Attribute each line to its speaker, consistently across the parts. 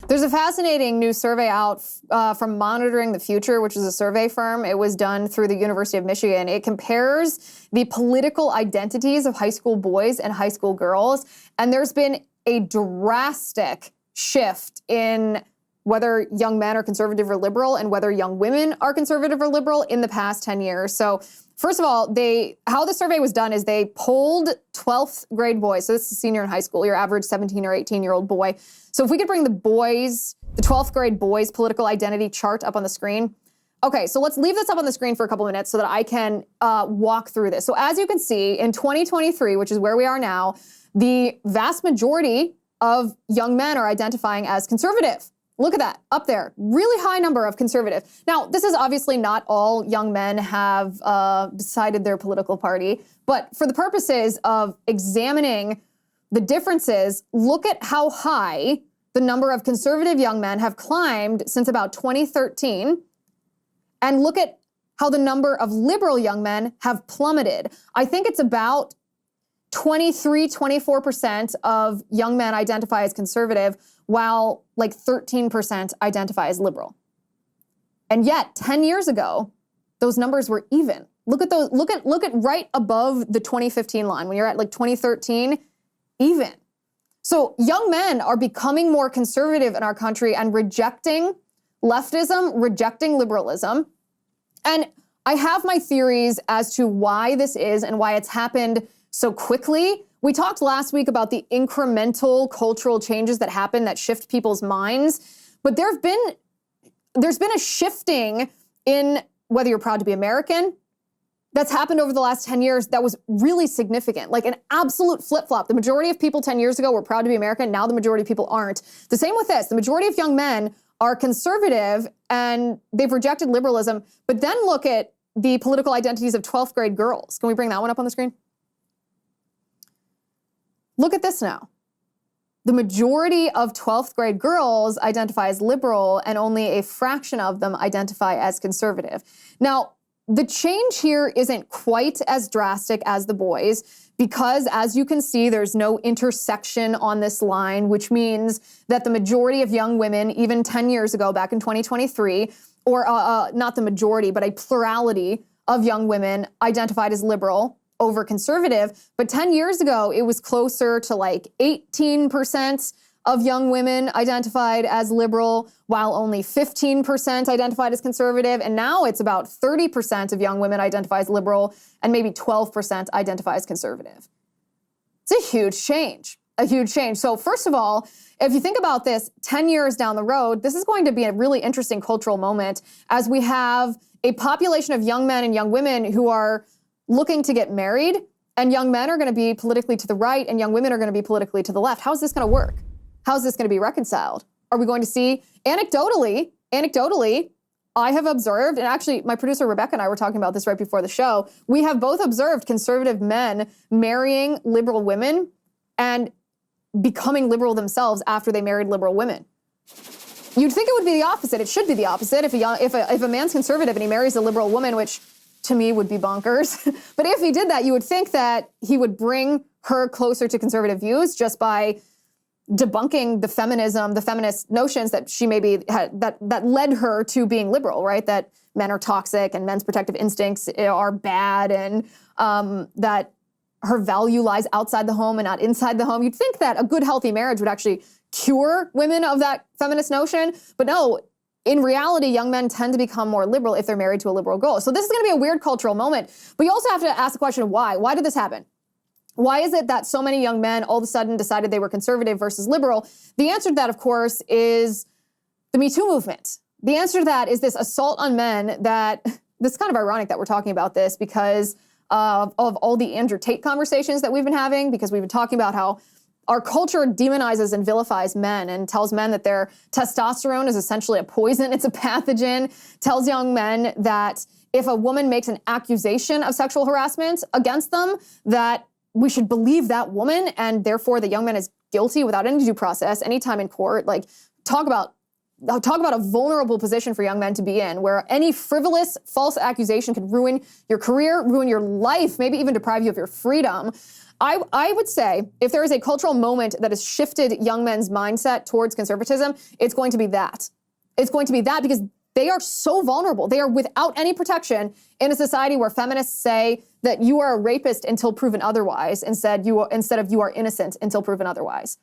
Speaker 1: There's a fascinating new survey out from Monitoring the Future, which is a survey firm. It was done through the University of Michigan. It compares the political identities of high school boys and high school girls. And there's been a drastic shift in whether young men are conservative or liberal and whether young women are conservative or liberal in the past 10 years. So first of all, how the survey was done is they polled 12th grade boys. So this is senior in high school, your average 17 or 18-year-old boy. So if we could bring the 12th grade boys' political identity chart up on the screen. Okay, so let's leave this up on the screen for a couple of minutes so that I can walk through this. So as you can see, in 2023, which is where we are now, the vast majority of young men are identifying as conservative. Look at that, up there, really high number of conservative. Now, this is obviously not all young men have decided their political party, but for the purposes of examining the differences, look at how high the number of conservative young men have climbed since about 2013, and look at how the number of liberal young men have plummeted. I think it's about 24% of young men identify as conservative, while like 13% identify as liberal. And yet, 10 years ago, those numbers were even. Look at those, look at right above the 2015 line, when you're at like 2013, even. So young men are becoming more conservative in our country and rejecting leftism, rejecting liberalism. And I have my theories as to why this is and why it's happened so quickly. We talked last week about the incremental cultural changes that happen that shift people's minds, but there's been a shifting in whether you're proud to be American that's happened over the last 10 years that was really significant, like an absolute flip-flop. The majority of people 10 years ago were proud to be American. Now the majority of people aren't. The same with this. The majority of young men are conservative and they've rejected liberalism, but then look at the political identities of 12th grade girls. Can we bring that one up on the screen? Look at this now. The majority of 12th grade girls identify as liberal and only a fraction of them identify as conservative. Now, the change here isn't quite as drastic as the boys because, as you can see, there's no intersection on this line, which means that the majority of young women, even 10 years ago, back in 2023, or not the majority, but a plurality of young women identified as liberal over conservative. But 10 years ago, it was closer to like 18% of young women identified as liberal, while only 15% identified as conservative. And now it's about 30% of young women identify as liberal and maybe 12% identify as conservative. It's a huge change, a huge change. So first of all, if you think about this 10 years down the road, this is going to be a really interesting cultural moment as we have a population of young men and young women who are looking to get married, and young men are going to be politically to the right and young women are going to be politically to the left. How is this going to work? How is this going to be reconciled? Are we going to see, anecdotally, I have observed, and actually my producer Rebecca and I were talking about this right before the show, we have both observed conservative men marrying liberal women and becoming liberal themselves after they married liberal women. You'd think it would be the opposite. It should be the opposite. If a man's conservative and he marries a liberal woman, which to me would be bonkers. But if he did that, you would think that he would bring her closer to conservative views just by debunking the feminism, the feminist notions that she maybe had, that led her to being liberal, right? That men are toxic and men's protective instincts are bad, and that her value lies outside the home and not inside the home. You'd think that a good, healthy marriage would actually cure women of that feminist notion. But no, in reality, young men tend to become more liberal if they're married to a liberal girl. So this is going to be a weird cultural moment. But you also have to ask the question, why? Why did this happen? Why is it that so many young men all of a sudden decided they were conservative versus liberal? The answer to that, of course, is the Me Too movement. The answer to that is this assault on men that, this is kind of ironic that we're talking about this because of all the Andrew Tate conversations that we've been having, because we've been talking about how our culture demonizes and vilifies men and tells men that their testosterone is essentially a poison, it's a pathogen, tells young men that if a woman makes an accusation of sexual harassment against them, that we should believe that woman, and therefore the young man is guilty without any due process, any time in court. Like, talk about a vulnerable position for young men to be in, where any frivolous, false accusation could ruin your career, ruin your life, maybe even deprive you of your freedom. I would say if there is a cultural moment that has shifted young men's mindset towards conservatism, it's going to be that. It's going to be that because they are so vulnerable. They are without any protection in a society where feminists say that you are a rapist until proven otherwise, instead of you are innocent until proven otherwise.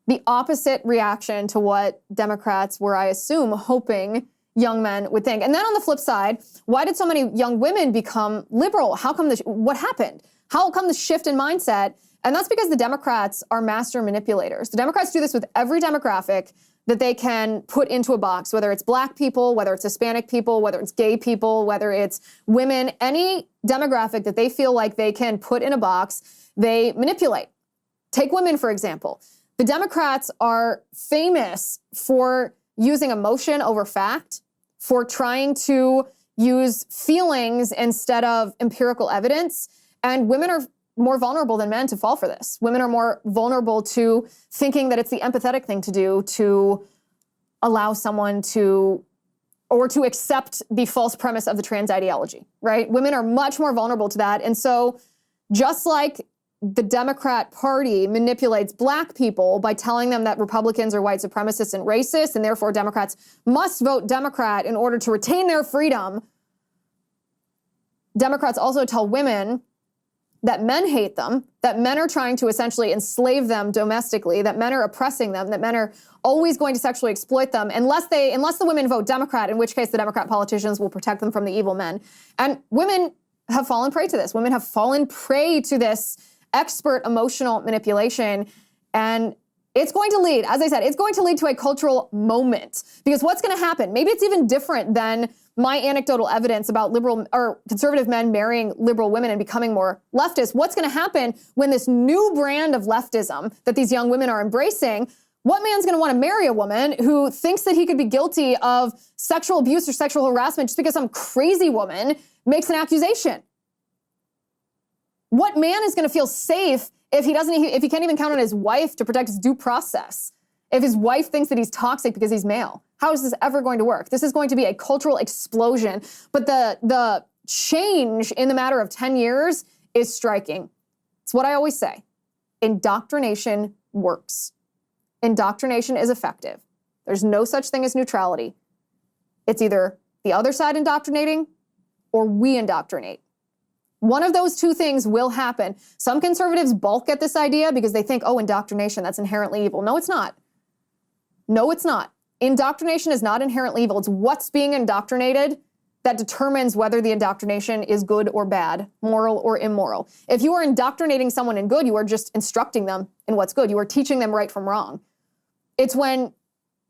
Speaker 1: The opposite reaction to what Democrats were, I assume, hoping young men would think. And then on the flip side, why did so many young women become liberal? How come what happened? How come the shift in mindset? And that's because the Democrats are master manipulators. The Democrats do this with every demographic that they can put into a box, whether it's black people, whether it's Hispanic people, whether it's gay people, whether it's women, any demographic that they feel like they can put in a box, they manipulate. Take women, for example. The Democrats are famous for using emotion over fact, for trying to use feelings instead of empirical evidence. And women are more vulnerable than men to fall for this. Women are more vulnerable to thinking that it's the empathetic thing to do to allow someone to, or to accept the false premise of the trans ideology, right? Women are much more vulnerable to that. And so just like the Democrat Party manipulates black people by telling them that Republicans are white supremacists and racist, and therefore Democrats must vote Democrat in order to retain their freedom, Democrats also tell women that men hate them, that men are trying to essentially enslave them domestically, that men are oppressing them, that men are always going to sexually exploit them unless the women vote Democrat, in which case the Democrat politicians will protect them from the evil men. And women have fallen prey to this. Women have fallen prey to this expert emotional manipulation. And it's going to lead, as I said, it's going to lead to a cultural moment. Because what's going to happen? Maybe it's even different than my anecdotal evidence about liberal or conservative men marrying liberal women and becoming more leftist. What's going to happen when this new brand of leftism that these young women are embracing, what man's going to want to marry a woman who thinks that he could be guilty of sexual abuse or sexual harassment just because some crazy woman makes an accusation? What man is going to feel safe if he can't even count on his wife to protect his due process? If his wife thinks that he's toxic because he's male? How is this ever going to work? This is going to be a cultural explosion. But the change in the matter of 10 years is striking. It's what I always say. Indoctrination works. Indoctrination is effective. There's no such thing as neutrality. It's either the other side indoctrinating or we indoctrinate. One of those two things will happen. Some conservatives balk at this idea because they think, oh, indoctrination, that's inherently evil. No, it's not. No, it's not. Indoctrination is not inherently evil. It's what's being indoctrinated that determines whether the indoctrination is good or bad, moral or immoral. If you are indoctrinating someone in good, you are just instructing them in what's good. You are teaching them right from wrong. It's when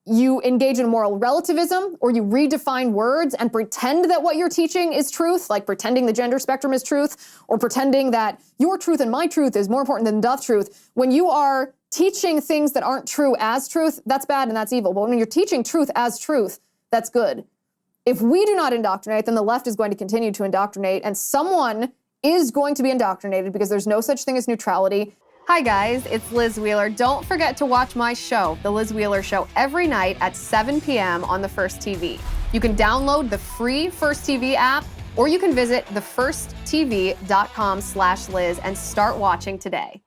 Speaker 1: you engage in moral relativism or you redefine words and pretend that what you're teaching is truth, like pretending the gender spectrum is truth, or pretending that your truth and my truth is more important than the truth. When you are teaching things that aren't true as truth, that's bad and that's evil. But when you're teaching truth as truth, that's good. If we do not indoctrinate, then the left is going to continue to indoctrinate, and someone is going to be indoctrinated because there's no such thing as neutrality. Hi guys, it's Liz Wheeler. Don't forget to watch my show, The Liz Wheeler Show, every night at 7 p.m. on the First TV. You can download the free First TV app, or you can visit thefirsttv.com/Liz and start watching today.